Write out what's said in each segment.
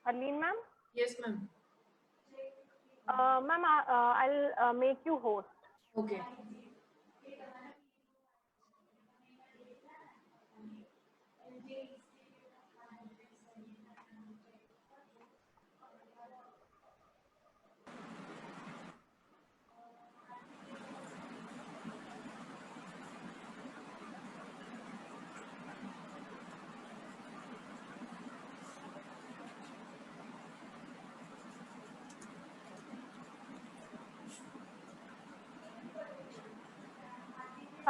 Arlene ma'am? Yes, ma'am. Ma'am, I'll make you host. Okay.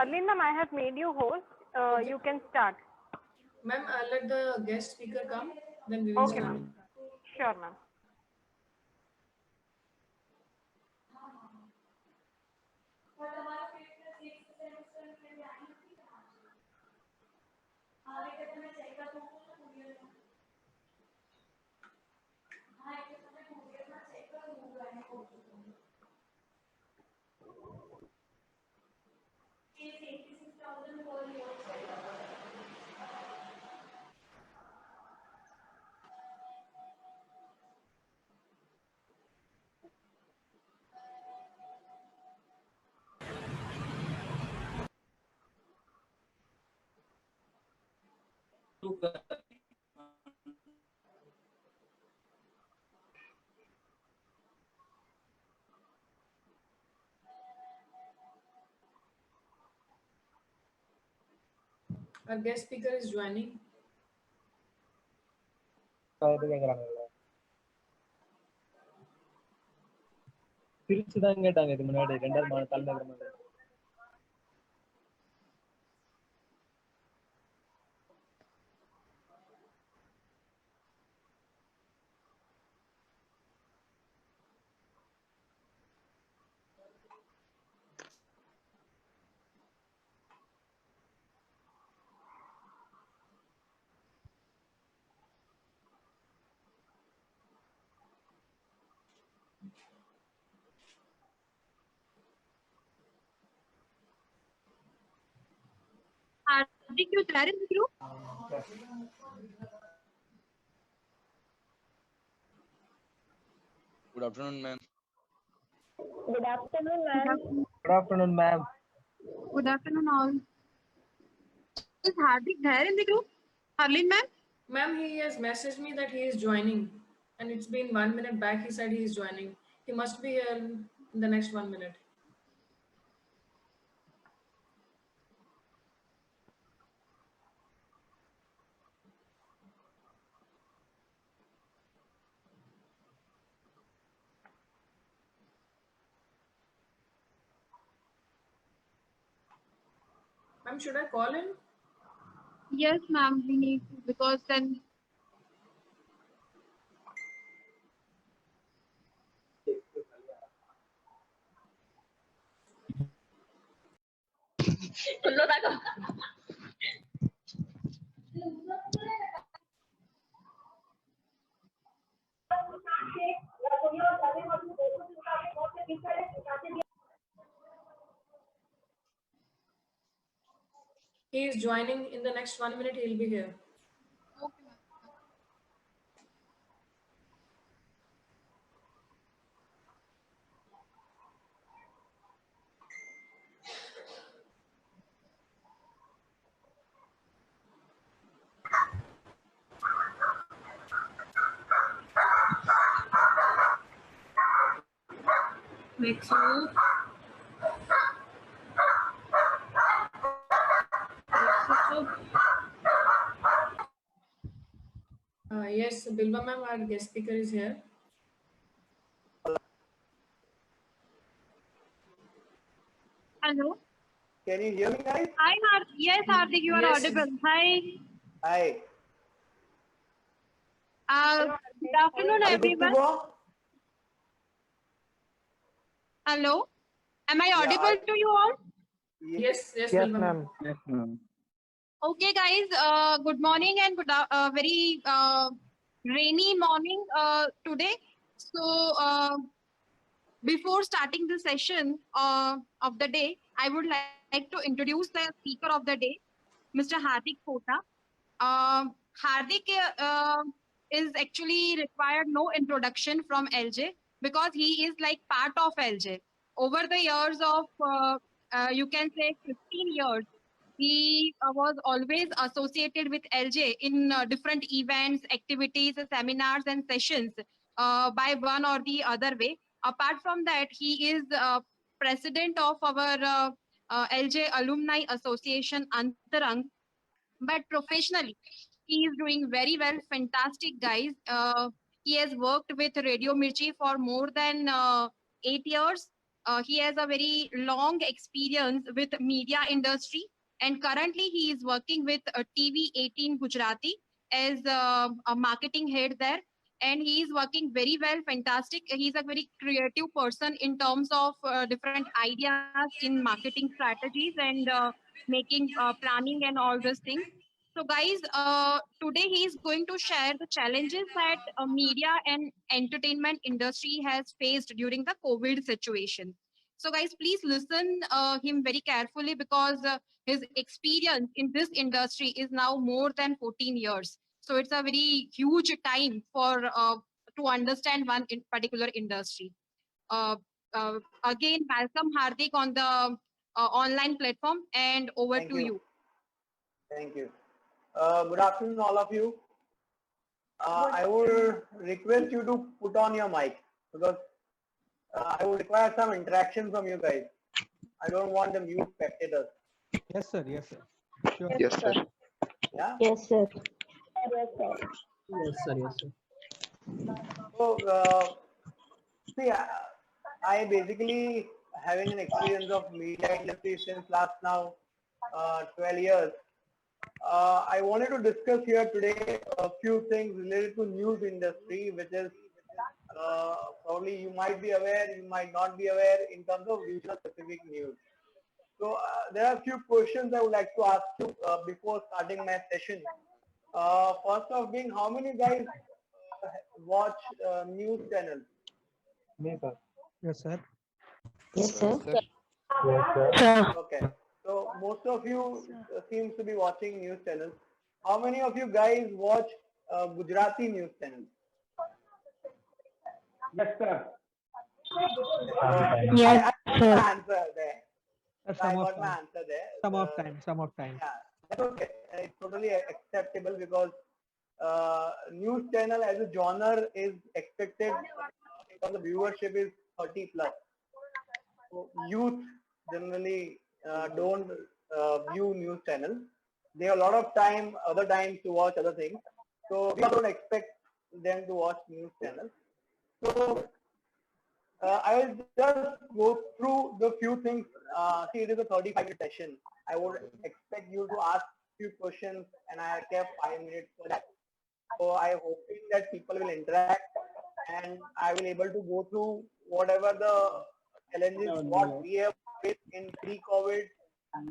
Arlene ma'am, I have made you host. Okay. You can start. Ma'am, let the guest speaker come, then we will Okay, start. ma'am. Sure, ma'am. Our guest speaker is joining. பிரிச்சுதான் கேட்டாங்க இது முன்னாடி 2 தலைநகர் மாதிரி. Hardik, you there in the group? Good afternoon, ma'am. Good afternoon, ma'am. Good afternoon, ma'am. Good afternoon, all. Is Hardik there in the group? Arlene, ma'am? Ma'am, he has messaged me that he is joining, and it's been 1 minute back. He said he is joining. He must be here in the next 1 minute. Ma'am, should I call him? Yes, ma'am, we need to, because then He is joining in the next 1 minute. He'll be here. okay, ma'am. Next move. Yes, Bilba ma'am, our guest speaker is here. Hello? Can you hear me, guys? Hi, yes, Hardik, you are Yes. audible. Hi. Hi. Good afternoon, Are you good to everyone. go? Hello? Am I Yeah, audible to you all? Yes, Yes, Bilba ma'am. Yes, ma'am. Okay, guys, good morning and very rainy morning today. So, before starting the session of the day, I would like to introduce the speaker of the day, Mr. Hardik Kota. Hardik is actually required no introduction from LJ because he is like part of LJ. Over the years of, you can say 15 years, he was always associated with LJ in different events, activities, seminars, and sessions by one or the other way. Apart from that, he is president of our LJ Alumni Association, Antarang. But professionally, he is doing very well. Fantastic, guys. He has worked with Radio Mirchi for more than 8 years. He has a very long experience with media industry, and currently he is working with TV 18 Gujarati as a marketing head there. And he is working very well, fantastic. He's a very creative person in terms of different ideas in marketing strategies and making planning and all those things. So, guys, today he is going to share the challenges that media and entertainment industry has faced during the COVID situation. So, guys, please listen him very carefully because his experience in this industry is now more than 14 years. So, it's a very huge time for to understand one in particular industry. Uh, Again, welcome Hardik on the online platform, and over Thank to you. you. Thank you. Good afternoon, all of you. I would request you to put on your mic because I would require some interaction from you guys. I don't want the mute spectators. Yes, sir. Yes, sir. Sure. Yes, sir. Yeah. Yes, sir. Yes, sir. Yes, sir. So, see, I basically having an experience of media industry since last now 12 years. I wanted to discuss here today a few things related to news industry, which is probably you might be aware, you might not be aware in terms of regional specific news. So there are a few questions I would like to ask you before starting my session. First off being, how many guys watch news channels? Me, sir. Yes, sir. Yes, sir. Okay. So most of you seems to be watching news channels. How many of you guys watch Gujarati news channels? Yes, sir. Yes, I got sir. my answer there. I Some of got my time. answer there. Some of time. Some of time. Yeah, that's okay. It's totally acceptable because news channel as a genre is expected because the viewership is 30 plus. So youth generally don't view news channels. They have a lot of time, other times to watch other things. So we don't expect them to watch news channels. So I will just go through the few things. See, it is a 35-minute session. I would expect you to ask few questions, and I kept 5 minutes for that. So I am hoping that people will interact, and I will able to go through whatever the challenges what we have faced in pre-COVID,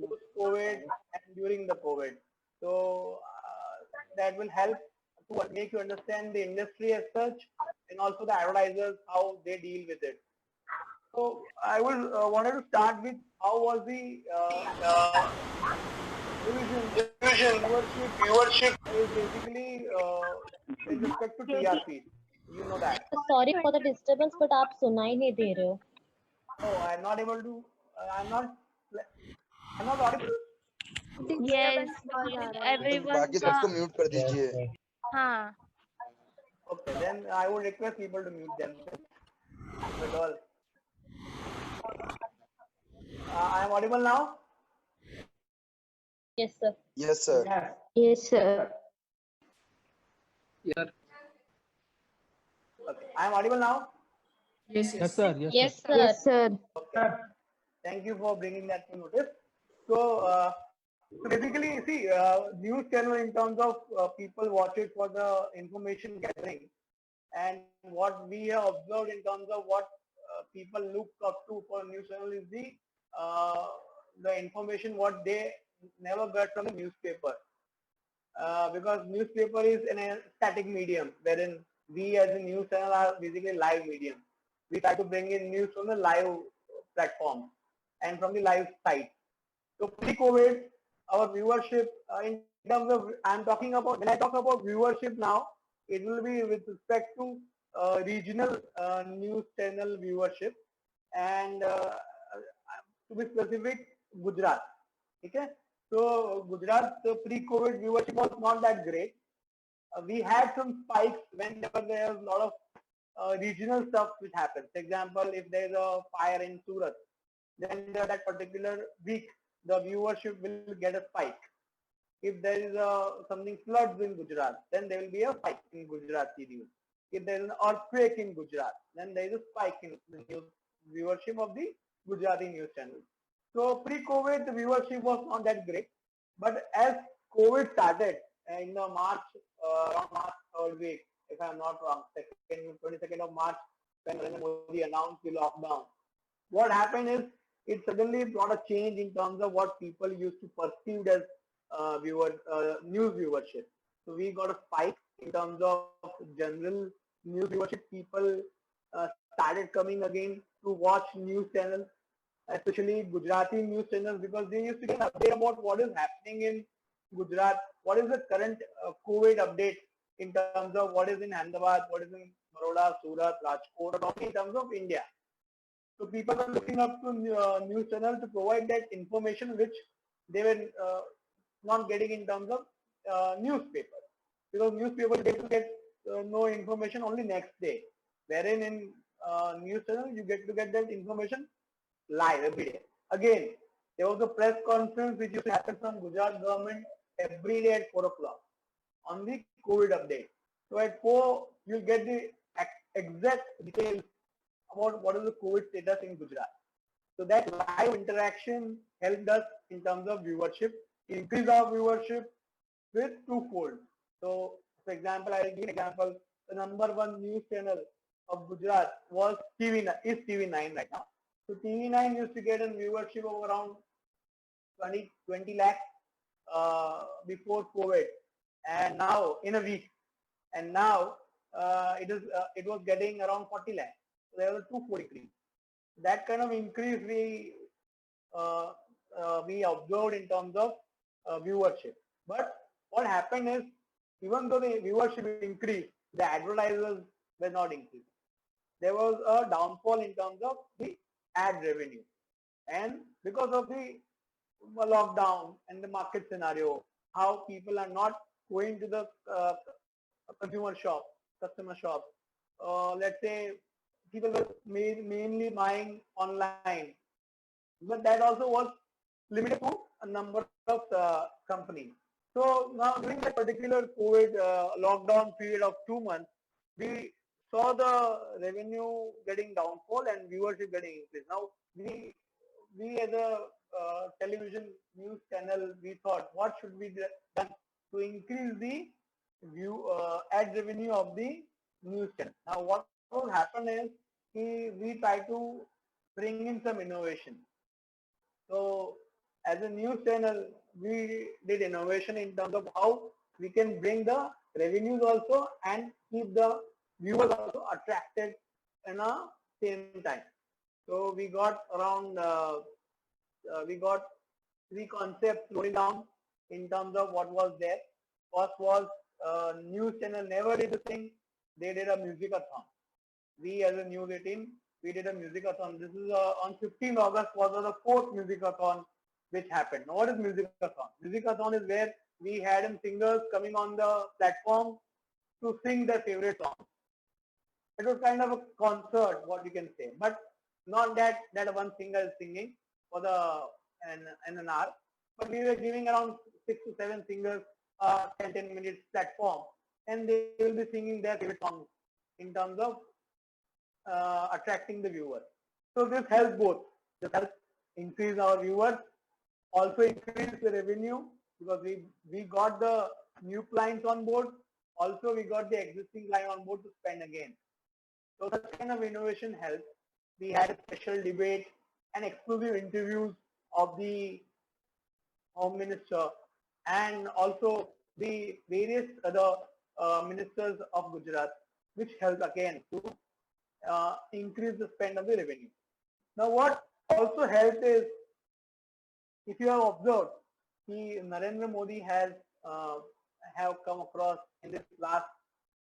post-COVID, and during the COVID. So that will help to make you understand the industry as such, and also the advertisers how they deal with it. So I will wanted to start with how was the television viewership is basically in respect to TRP. You know that. Sorry for the disturbance, but आप सुनाई नहीं दे रहे हो. No, I'm not able to. I'm not audible. Yes, everyone बाकी सबको mute कर दीजिए. हाँ. Okay, then I would request people to mute them. At all. I'm audible now. Yes, sir. Yes, sir. Yes, sir. Yes, Okay, I'm audible now. Yes, yes, sir. Yes, Yes, sir. sir. Yes, sir. Okay. Thank you for bringing that to notice. So, so basically, see, news channel in terms of people watch it for the information gathering, and what we have observed in terms of what people look up to for news channel is the information what they never get from the newspaper, because newspaper is in a static medium, wherein we as a news channel are basically live medium. we try to bring in news from the live platform and from the live site. So pre-COVID, our viewership in terms of, I'm talking about, when I talk about viewership now, it will be with respect to regional news channel viewership, and to be specific, Gujarat. Okay, so Gujarat pre-COVID viewership was not that great. We had some spikes whenever there was a lot of regional stuff which happens. For example, if there is a fire in Surat, then that particular week the viewership will get a spike. If there is something floods in Gujarat, then there will be a spike in Gujarati news. If there is an earthquake in Gujarat, then there is a spike in the news viewership of the Gujarati news channels. So pre-COVID, the viewership was not that great, but as COVID started in the March, around March 3rd week, if I am not wrong, 22nd of March, when Narendra Modi announced the lockdown, what happened is it suddenly brought a change in terms of what people used to perceive as news viewership. So we got a spike in terms of general news viewership. People started coming again to watch news channels, especially Gujarati news channels, because they used to get an update about what is happening in Gujarat, what is the current COVID update in terms of what is in Ahmedabad, what is in Baroda, Surat, Rajkot, in terms of India. So people are looking up to news channels to provide that information which they were not getting in terms of newspapers, because newspapers get no information only next day, wherein in news channel you get to get that information live every day. Again, there was a press conference which used to happen from Gujarat government every day at 4 o'clock on the COVID update. So at 4 you'll get the exact details about what is the COVID status in Gujarat. So that live interaction helped us in terms of viewership, increase our viewership with twofold. So for example, I will give an example. The #1 news channel of Gujarat was TV9 right now. So TV9 used to get a viewership of around 20 lakhs before COVID, and now in a week, and now it was getting around 40 lakhs. So there was a twofold increase. That kind of increase we observed in terms of viewership. But what happened is, even though the viewership increased, the advertisers were not increasing. There was a downfall in terms of the ad revenue, and because of the lockdown and the market scenario, how people are not going to the customer shop. Let's say people were mainly buying online, but that also was limited to a number of companies. So now during that particular COVID lockdown period of 2 months, we saw the revenue getting downfall and viewership getting increased. Now we as a television news channel, we thought what should be done to increase the ad revenue of the news channel. Now what will happen is we try to bring in some innovation. So as a news channel, we did innovation in terms of how we can bring the revenues also and keep the viewers also attracted in a same time. So we got around we got 3 concepts rolling down in terms of what was there. First was news channel never did the thing. They did a musicathon. We as a News 18, we did a musicathon. This is on 15 August was the 4th musicathon which happened. Now what is musicathon? Musicathon is where we had singers coming on the platform to sing their favorite song. It was kind of a concert, what you can say, but not that one singer is singing for an hour, but we were giving around 6 to 7 singers 10 minutes platform, and they will be singing their favorite songs in terms of attracting the viewers. So this helps both. This helps increase our viewers, also increase the revenue, because we got the new clients on board. Also we got the existing client on board to spend again. So such kind of innovation helps. We had a special debate and exclusive interviews of the Home Minister and also the various other ministers of Gujarat, which helped again to increase the spend of the revenue. Now, what also helped is, if you have observed, Narendra Modi has have come across in this last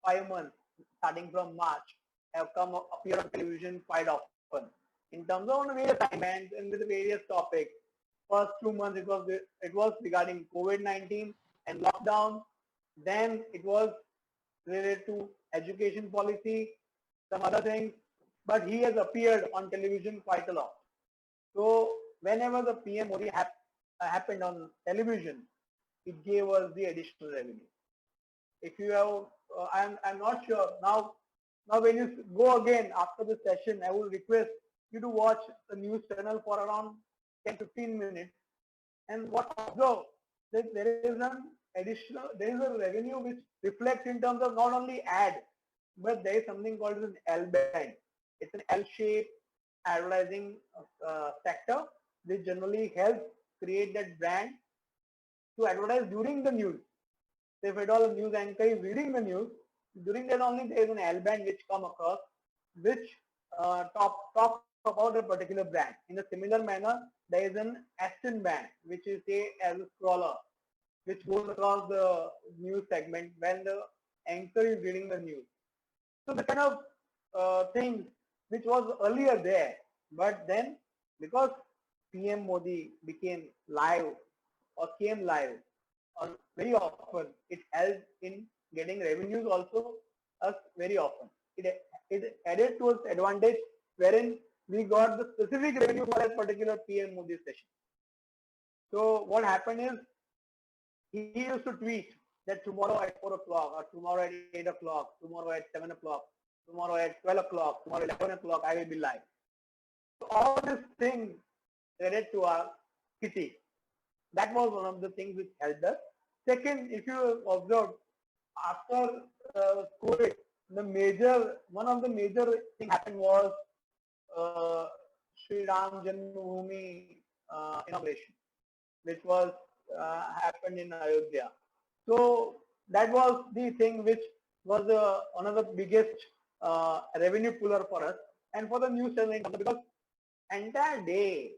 5 months, starting from March, have come appear on television quite often in terms of various events and with various topics. First 2 months it was regarding COVID-19 and lockdown. Then it was related to education policy, some other things. But he has appeared on television quite a lot. So whenever the PM Modi happened on television, it gave us the additional revenue. If you have, I'm not sure now. Now when you go again after the session, I would request you to watch the news channel for around 10-15 minutes, and what observe that there is a revenue which reflects in terms of not only ad, but there is something called an L band. It's an L-shaped advertising sector which generally helps create that brand to advertise during the news. So if at all a news anchor is reading the news, during that only there is an L band which come across, which talk about a particular brand. In a similar manner, there is an Aston band, which is as a scroller, which goes across the news segment when the anchor is reading the news. So the kind of thing which was earlier there, but then because PM Modi became live or came live very often, it helped in getting revenues also us very often. It added to its advantage wherein we got the specific revenue for that particular PM Modi session. So what happened is he used to tweet that tomorrow at 4 o'clock or tomorrow at 8 o'clock, tomorrow at 7 o'clock, tomorrow at 12 o'clock, tomorrow at 11 o'clock, I will be live. So all these things added to our kitty. That was one of the things which helped us. Second, if you observe, after COVID, one of the major thing happened was Sri Ram Janmabhoomi inauguration, which was happened in Ayodhya. So that was the thing which was one of the biggest revenue puller for us and for the news channel, because entire day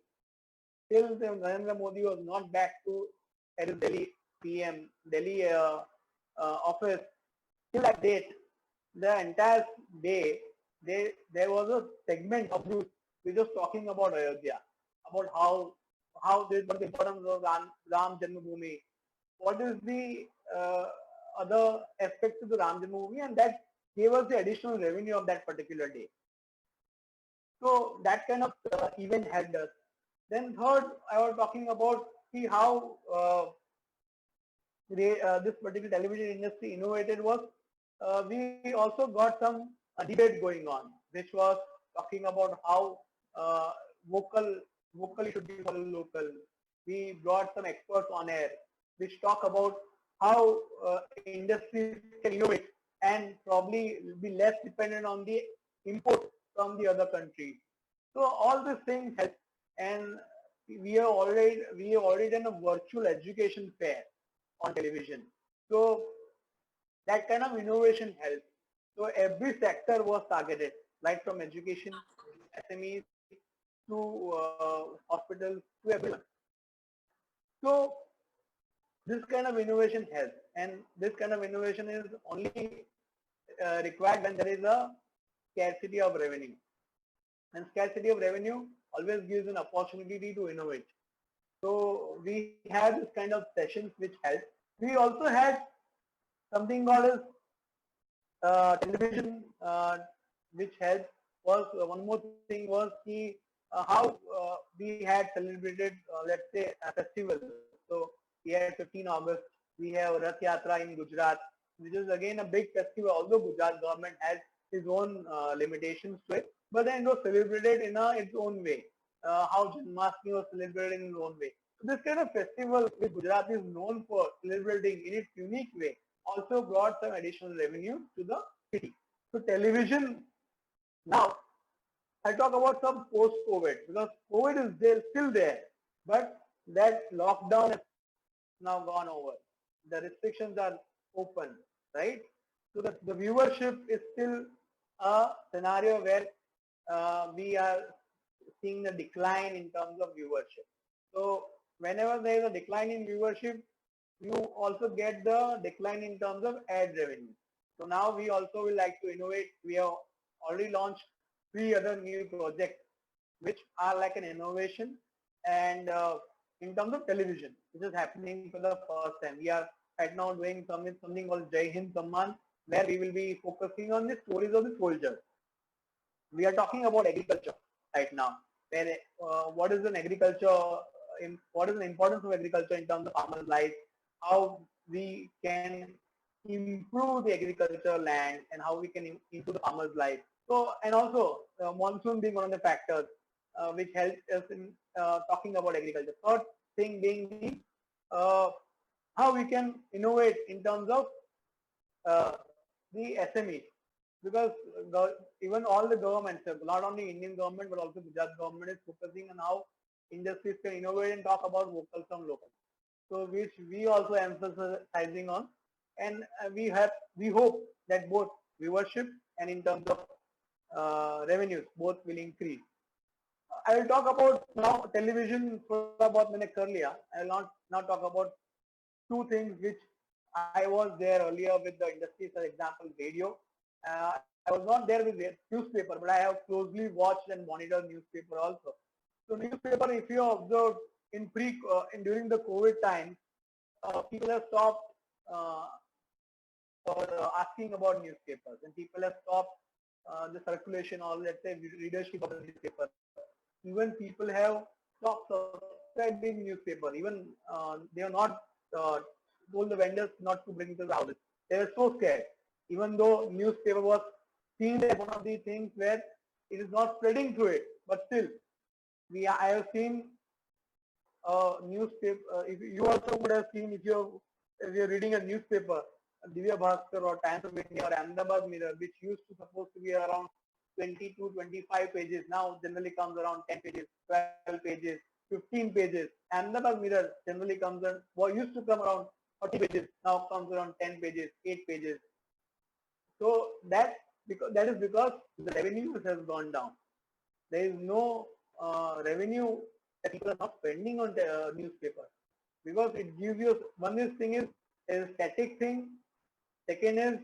till Narendra Modi was not back to Delhi Delhi office, till that date, the entire day there was a segment of news which was talking about Ayodhya, about how this, what the importance of Ram Janmabhoomi, what is the other aspects of the Ram Janmabhoomi, and that gave us the additional revenue of that particular day. So that kind of event helped us. Then third, I was talking about how this particular television industry innovated was we also got some debate going on, which was talking about how vocal should be for local. We brought some experts on air which talk about how industries can innovate and probably be less dependent on the import from the other countries. So all these things help, and we have already done a virtual education fair on television. So that kind of innovation helps. So every sector was targeted, right from education, SMEs, to hospitals, to everyone. So this kind of innovation helps, and this kind of innovation is only required when there is a scarcity of revenue. And scarcity of revenue always gives an opportunity to innovate. So we had this kind of sessions which help. We also had something called as television, which helped. Was one more thing was how we had celebrated, let's say, a festival. So we had 15 August. We have Rath Yatra in Gujarat, which is again a big festival. Although Gujarat government has its own limitations to it, but then it was celebrated in its own way. How Janmashtami was celebrated in its own way. So this kind of festival which Gujarat is known for celebrating in its unique way also brought some additional revenue to the city. So television, now I talk about some post-COVID, because COVID is there, still there, but that lockdown has now gone over. The restrictions are open, right? So the viewership is still a scenario where we are seeing a decline in terms of viewership. So whenever there is a decline in viewership, you also get the decline in terms of ad revenue. So now we also will like to innovate. We have already launched 3 other new projects which are like an innovation, and in terms of television, which is happening for the first time. We are right now doing something called Jai Hind Samman, where we will be focusing on the stories of the soldiers. We are talking about agriculture right now, where what is an agriculture, what is the importance of agriculture in terms of farmers' life, how we can improve the agriculture land, and how we can improve the farmers' life. So, and also monsoon being one of the factors which helps us in talking about agriculture. Third thing being how we can innovate in terms of the SME, because even all the governments, not only Indian government but also Gujarat government, is focusing on how industries can innovate and talk about vocal from local. So which we also emphasizing on, and we hope that both viewership and in terms of revenues both will increase. I will talk about now television for about minutes earlier. I will not talk about 2 things which I was there earlier with the industry. For example, radio. I was not there with the newspaper, but I have closely watched and monitored newspaper also. So newspaper, if you observe in during the COVID time, people have stopped asking about newspapers, and people have stopped the circulation, or let's say readership of the newspaper. Even people have stopped subscribing newspaper. Even they are not told the vendors not to bring to the houses. They were so scared. Even though newspaper was seen as one of the things where it is not spreading through it, but still, I have seen newspaper. If you also would have seen, if you're reading a newspaper, Divya Bhaskar or Times of India or Ahmedabad Mirror, which used to supposed to be around 20 to 25 pages, now generally comes around 10 pages, 12 pages, 15 pages. Ahmedabad Mirror generally comes on, what used to come around 40 pages, now comes around 10 pages, 8 pages. So that is because the revenue has gone down. There is no revenue that people are not spending on the newspaper, because it gives you one thing is a static thing. Second is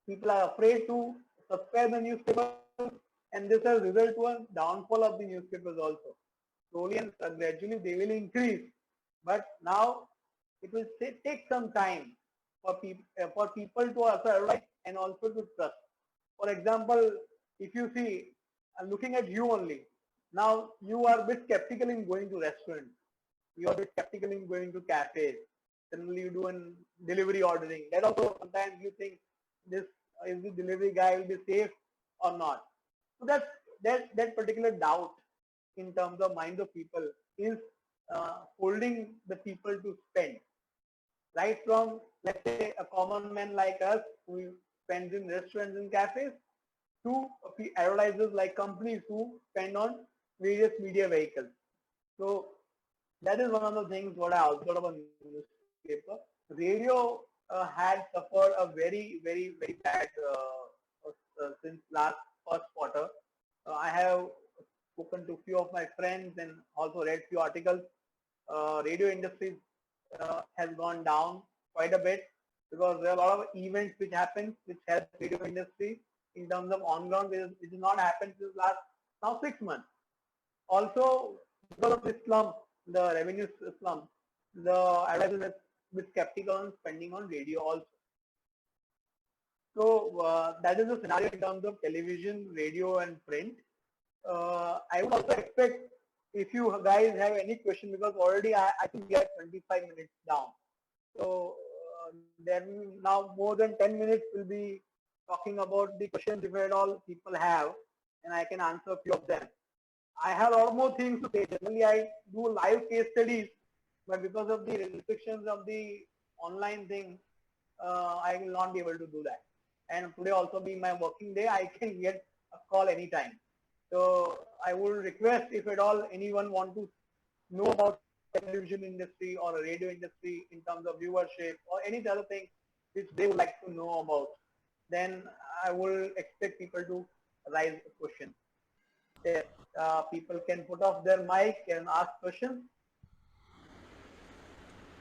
people are afraid to subscribe the newspaper, and this has resulted to a downfall of the newspapers also. Slowly and gradually they will increase, but now it will take some time for people to also advise and also to trust. For example, if you see, I'm looking at you only. Now you are a bit skeptical in going to restaurants. You are a bit skeptical in going to cafes. Generally you do in delivery ordering. That also sometimes you think this is the delivery guy will be safe or not. So that particular doubt in terms of minds of people is holding the people to spend. Right from, let's say, a common man like us who spends in restaurants and cafes, to advertisers like companies who spend on various media vehicles. So that is one of the things what I observed about newspaper. Radio had suffered a very bad since last first quarter. I have spoken to few of my friends and also read few articles. Radio industry has gone down quite a bit, because there are a lot of events which happen which help radio industry in terms of on ground, which has not happened since last now 6 months. Also, because of this slump, the revenue slump, the advertisers are bit skeptical on spending on radio also. So that is the scenario in terms of television, radio, and print. I would also expect, if you guys have any question, because already I think we are 25 minutes down. So then now more than 10 minutes will be talking about the questions if at all people have, and I can answer a few of them. I have a lot more things to say. Generally, I do live case studies, but because of the restrictions of the online thing, I will not be able to do that. And today also being my working day, I can get a call anytime. So I would request, if at all anyone want to know about television industry or a radio industry in terms of viewership or any other thing which they would like to know about, then I will expect people to raise a question. Yes, people can put off their mic and ask questions.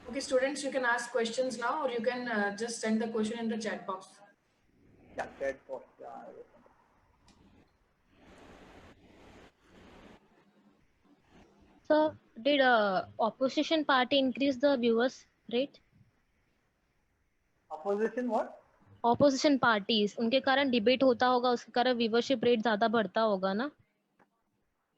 Okay, students, you can ask questions now, or you can just send the question in the chat box. Yeah, chat box. Yeah. So, did opposition party increase the viewers rate? Opposition what? Opposition parties, उनके कारण debate होता होगा, उसके कारण viewership rate ज्यादा बढ़ता होगा ना?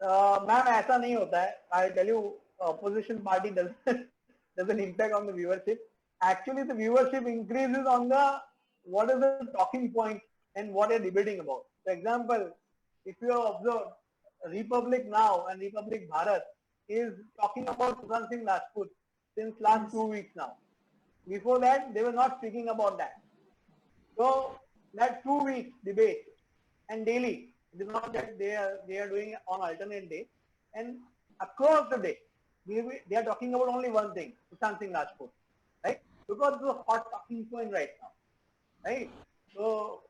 Ma'am, ऐसा नहीं होता है. I tell you, opposition party doesn't impact on the viewership. Actually, the viewership increases on the what is the talking point and what you're debating about. For example, if you observe, Republic Now and Republic Bharat is talking about Sushant Singh Rajput since last 2 weeks now. Before that, they were not speaking about that. So that 2 weeks debate and daily. It is not that they are doing it on alternate day, and across the day they are talking about only one thing, Sushant Singh Rajput, right? Because it's a hot talking point right now, right? So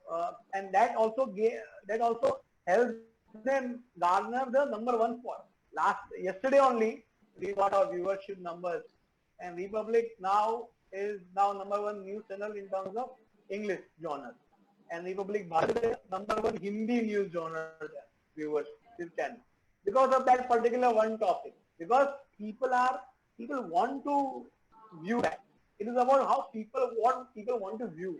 and that also helps them garner the #1 spot. Yesterday only we got our viewership numbers, and Republic Now is now #1 news channel in terms of English genre. And Republic Bharat is #1 Hindi news genre viewers channel because of that particular one topic. Because people want to view that. It is about how people want to view,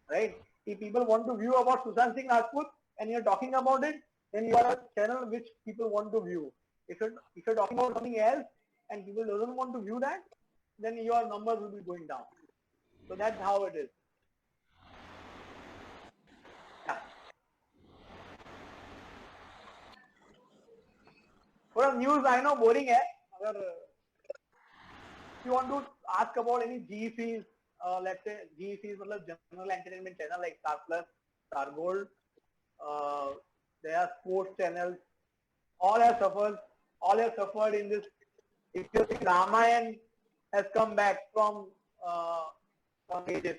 right? If people want to view about Sushant Singh Rajput and you're talking about it, then you are a channel which people want to view. If you're talking about something else and people doesn't want to view that, then your numbers will be going down. So that's how it is. थोड़ा news I know boring है. अगर if you want to ask about any GECs, let's say GECs मतलब general entertainment channel like Star Plus, Star Gold, there are sports channels. All have suffered in this. If you think Ramayan has come back from ages,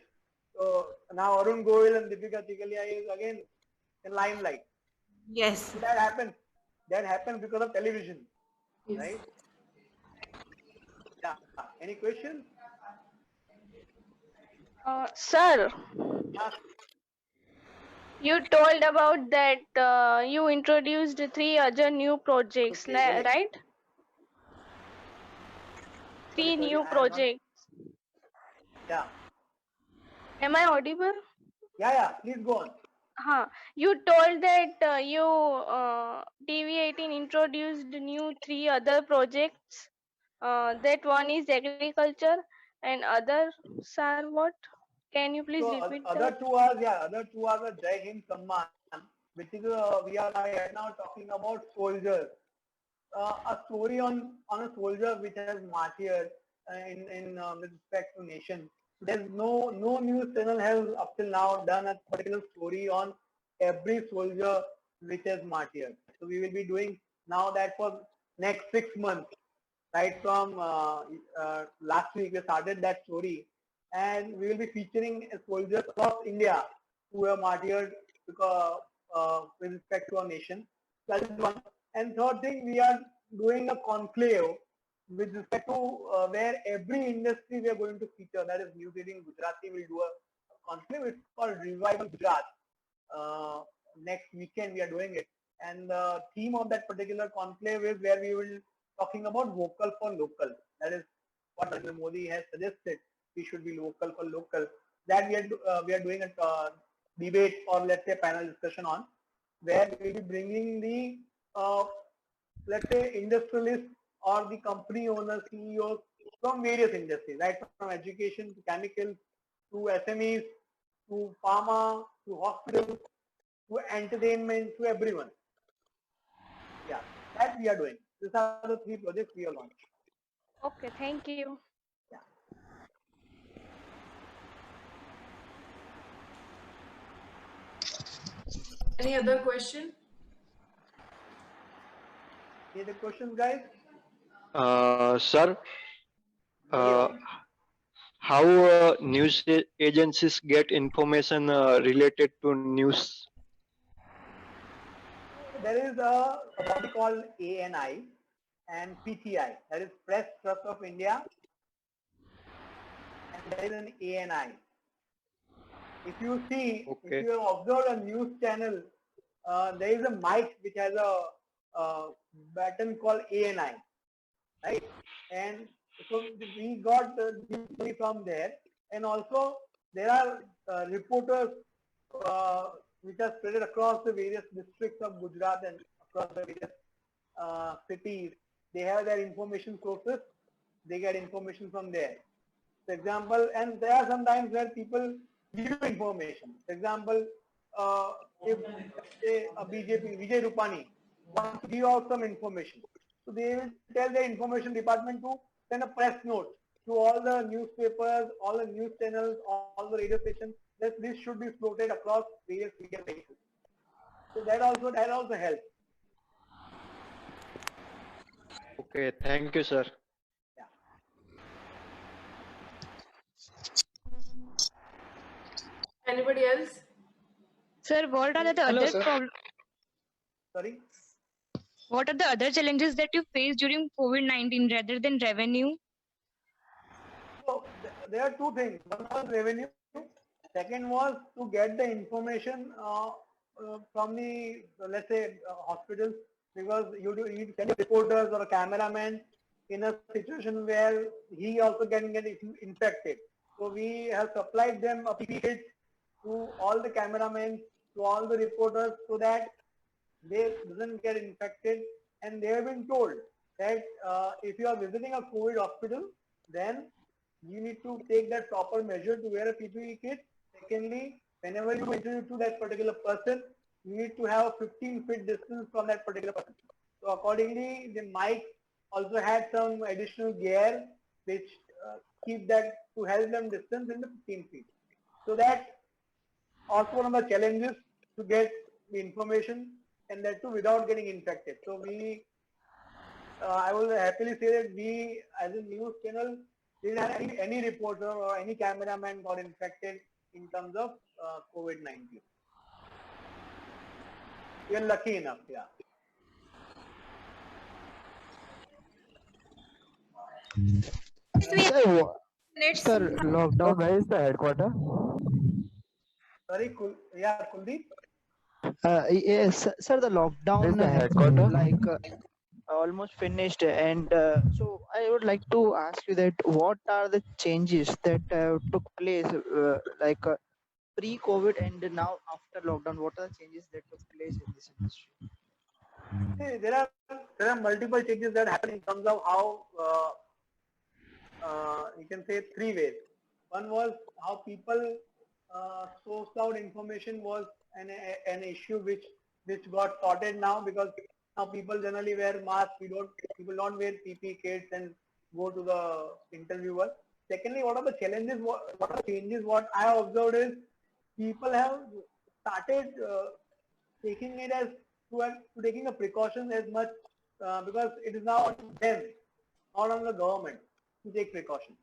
so now Arun Goyal and Deepika Chikalia is again in limelight. Yes. So that happens because of television, Yes. right? Yeah. Any questions? Sir, Yeah. you told about that you introduced 3 other new projects, Okay, wait. right? 3 Sorry, new I am not- projects. Yeah. Am I audible? Yeah. Please go on. You told that TV18 introduced new 3 other projects. That one is agriculture and others are what? Can you please So repeat other that? two are the Jai Hind Samman, which is we are right now talking about soldiers. A story on a soldier which has martyred in with respect to nation. There's no news channel has up till now done a particular story on every soldier which has martyred. So we will be doing now that for next 6 months. Right from last week we started that story, and we will be featuring soldiers across India who have martyred because with respect to our nation. That is one. And third thing, we are doing a conclave with respect to where every industry we are going to feature. That is News 18 Gujarati will do a conclave. It's called Revival Gujarat. Next weekend we are doing it, and the theme of that particular conclave is where we will talking about vocal for local. That is what Narendra Modi has suggested. We should be local for local. That we are doing a debate or let's say panel discussion on, where we will be bringing the let's say industrialists or the company owners, CEOs from various industries, right from education to chemicals to SMEs to pharma to hospitals to entertainment to everyone. Yeah, that we are doing. These are the 3 projects we are launching. Okay, thank you. Any other question? Any other questions, guys? Sir, Yeah. how news agencies get information related to news? There is a body called ANI and PTI, that is Press Trust of India, and there is an ANI. If you see, if Okay. you have observed a news channel, there is a mic which has a button called ANI, right? And so we got the news from there, and also there are reporters which are spread across the various districts of Gujarat and across the various cities. They have their information sources. They get information from there. For example, and there are some times where people give you information. For example, if say a BJP, Vijay Rupani wants to give out some information, so they will tell their information department to send a press note to all the newspapers, all the news channels, all the radio stations that this should be floated across various media places. So that also helps. Okay. Thank you, sir. Yeah. Anybody else? Sir, what are the Hello, other sir. Sorry. what are the other challenges that you face during COVID-19 rather than revenue? So there are two things. One was revenue. Second was to get the information from the, let's say, hospitals, because you need to send reporters or a cameraman in a situation where he also can get infected. So we have supplied them a PPE kit to all the cameramen, to all the reporters, so that they doesn't get infected. And they have been told that if you are visiting a COVID hospital, then you need to take that proper measure to wear a PPE kit. Secondly, whenever you introduce to that particular person, you need to have a 15-feet distance from that particular person. So accordingly, the mic also had some additional gear which keep that to help them distance in the 15 feet. So that also one of the challenges to get the information, and that too without getting infected. So we, I will happily say that we as a news channel didn't have any reporter or any cameraman got infected in terms of COVID-19. We are lucky enough, yeah. Sir, Let's sir, lockdown, where is the headquarter? Sorry, yeah, Kuldeep. Yes, sir, the lockdown almost finished, and so I would like to ask you that what are the changes that took place, pre-COVID and now after lockdown? What are the changes that took place in this industry? See, there are multiple changes that happen in terms of how you can say three ways. One was how people sourced out information was an issue which got sorted now, because now people generally wear masks. People don't wear PPE kits and go to the interviewer. Secondly, what are the challenges? What are the changes? What I have observed is people have started taking it as to taking a precaution as much because it is now on them, not on the government, to take precautions.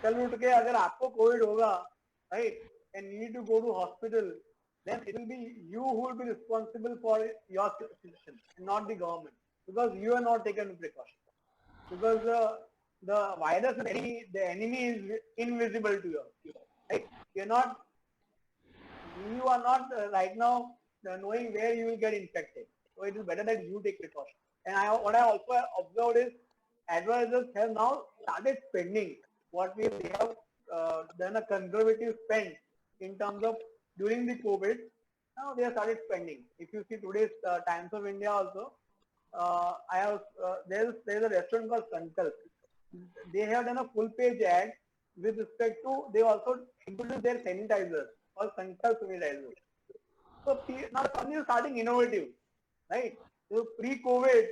Tell me, okay, अगर आपको COVID होगा, right, and you need to go to hospital, then it will be you who will be responsible for your situation, and not the government, because you are not taken precaution. Because the virus, the enemy is invisible to you, right? You are not right now knowing where you will get infected. So it is better that you take precaution. And what I also observed is advertisers have now started spending. They have done a conservative spend in terms of during the COVID. Now they have started spending. If you see today's Times of India also, there's a restaurant called Sankalp. They have done a full page ad with respect to, they also introduced their sanitizers or Sankalp sanitizers. So now the company is starting innovative, right? So pre-COVID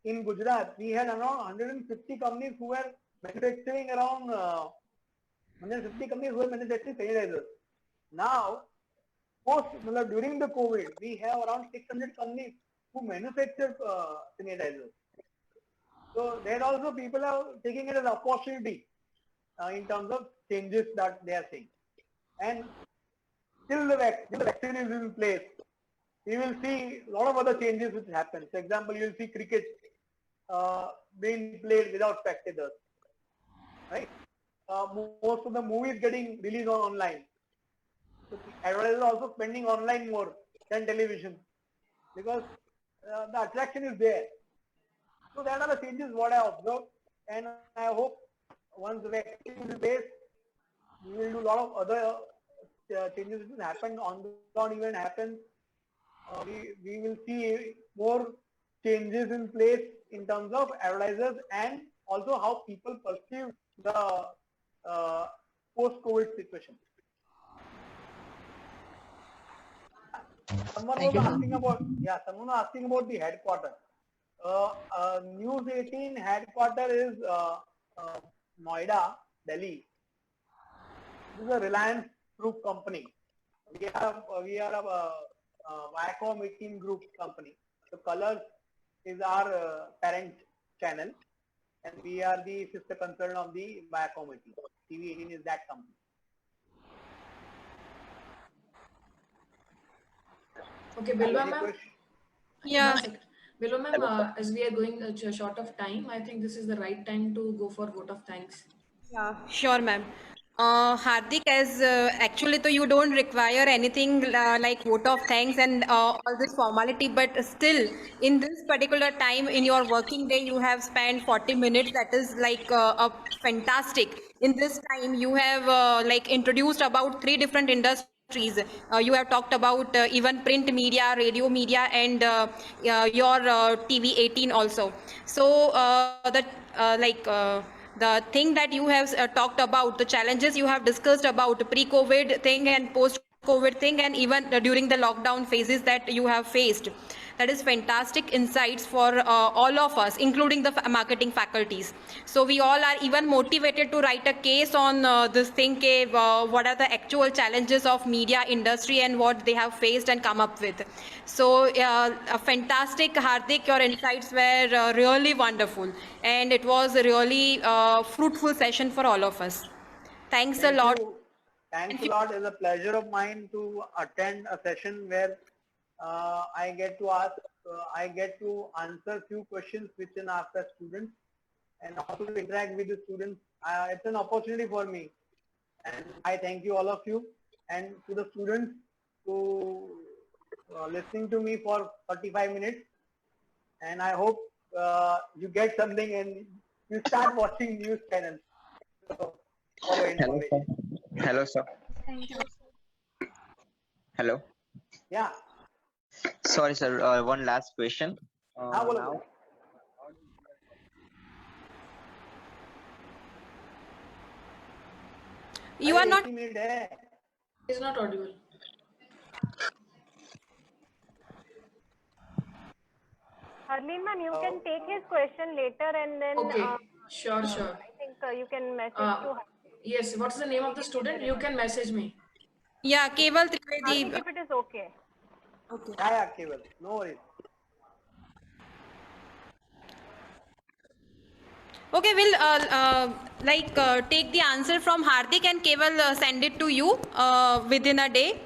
in Gujarat, we had around 150 companies who were manufacturing sanitizers. Now, during the COVID, we have around 600 companies who manufacture sanitizers. So there also people are taking it as an opportunity, in terms of changes that they are seeing. And till the vaccine is in place, we will see a lot of other changes which happen. For example, you will see cricket being played without spectators, right? Most of the movies getting released online. So advertisers are also spending online more than television because the attraction is there. So that are the changes what I observed, and I hope once the vaccine is in place, we will do a lot of other changes which will happen on the ground. Even happen, we will see more changes in place in terms of advertisers and also how people perceive the post-COVID situation. Someone was asking about the headquarters. News 18 headquarters is Noida, Delhi. This is a Reliance Group company. We are a Viacom 18 Group company. So Colors is our parent channel, and we are the sister concern of the Viacom 18. TV 18 is that company. Okay, Bilwa Any ma'am. question? Yeah. Bilwa ma'am, as we are going short of time, I think this is the right time to go for vote of thanks. Yeah, sure, ma'am. Hardik, as actually, so you don't require anything like vote of thanks and all this formality, but still, in this particular time in your working day, you have spent 40 minutes. That is like a fantastic. In this time, you have like introduced about 3 different industries. You have talked about even print media, radio media, and your TV 18 also. So the thing that you have talked about, the challenges you have discussed about pre-COVID thing and post-COVID thing, and even during the lockdown phases that you have faced. That is fantastic insights for all of us, including the marketing faculties. So we all are even motivated to write a case on this thing, what are the actual challenges of media industry and what they have faced and come up with. So a fantastic, Hardik, your insights were really wonderful. And it was a really fruitful session for all of us. Thanks a lot. Thanks a lot. It's a pleasure of mine to attend a session where I get to answer few questions which are asked by students and also to interact with the students. It's an opportunity for me, and I thank you all of you, and to the students who listening to me for 35 minutes, and I hope you get something and you start watching news channels. So, Hello, sir. Hello, sir. Thank you. Hello. Yeah. Sorry, sir. One last question. Now, You are not. He's not audible. Harleen ma'am, you can take his question later and then. Okay, sure. I think you can message to her. Yes, what's the name of the student? You can message me. Yeah, Keval Trivedi. If it is okay. Okay. Yeah, Keval. No worries. Okay, we'll take the answer from Hardik and Keval send it to you within a day.